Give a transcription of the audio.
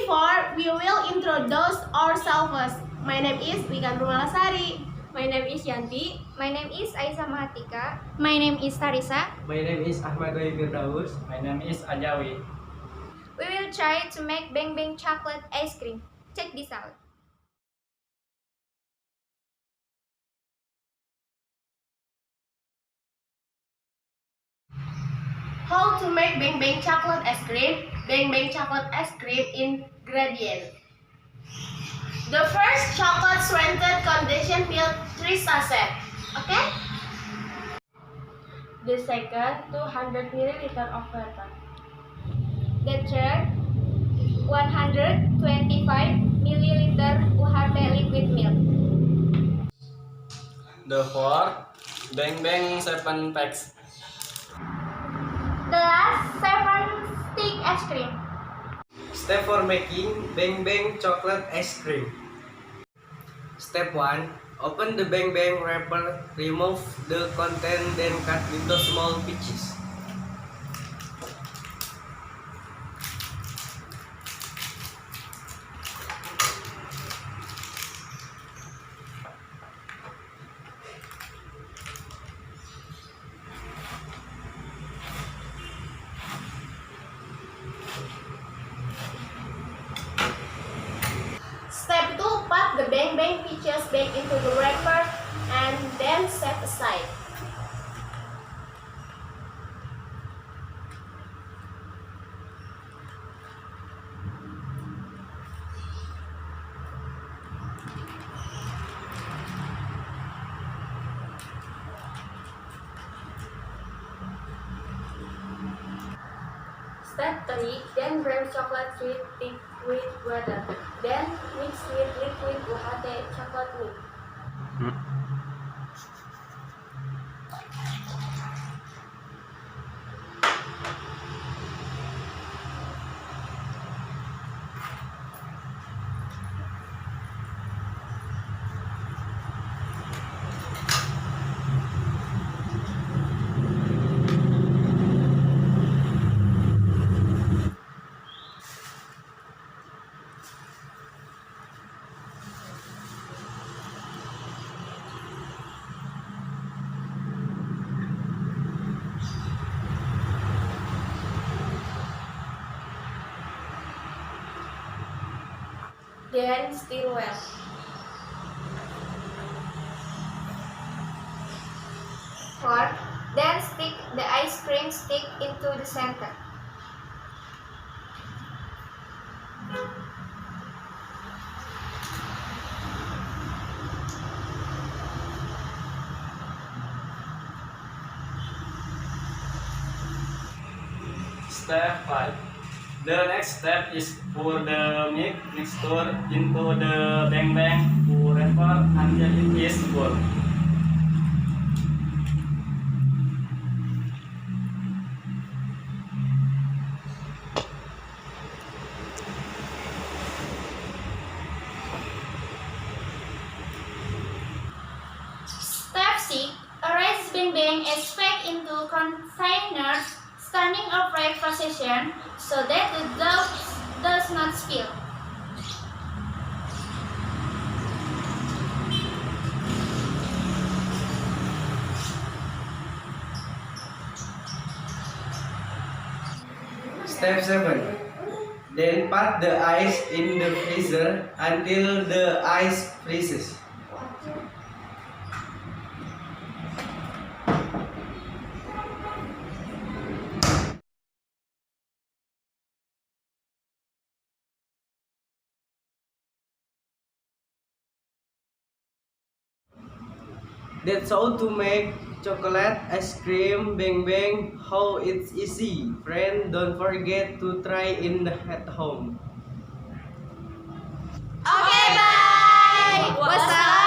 before, we will introduce ourselves. My name is Wikan Rumalasari. My name is Yanti. My name is Aiza Mahatika. My name is Tarisa. My name is Ahmad Doi Firdaus. My name is Ajawi. We will try to make Beng Beng chocolate ice cream. Check this out. How to make Beng Beng chocolate ice cream? Beng Beng chocolate ice cream ingredients. The first, chocolate sweetened condensed milk 3 sachet. Okay? The second, 200 ml of water. The third, 125 milliliter UHT liquid milk. The fourth, Beng Beng 7 packs. The last, 7 stick ice cream. Step for making Beng Beng chocolate ice cream. Step 1. Open the Beng Beng wrapper, remove the content, then cut into small pieces. Step 2, put the Beng Beng pieces back into the wrapper and then set aside. Step 3, then grab chocolate sweet thick with water. Then mix with liquid UHT chocolate milk. Then stir well. Fourth, then stick the ice cream stick into the center. Step 5. The next step is pour the milk mixture into the Beng Beng wrapper until it is full. Step 6, arrange Beng Beng as packed into containers, standing upright position so that the dough does not spill. Step 7. Then put the ice in the freezer until the ice freezes. That's how to make chocolate ice cream Beng Beng. How it's easy. Friend, don't forget to try at home. Okay, bye. Wassalam.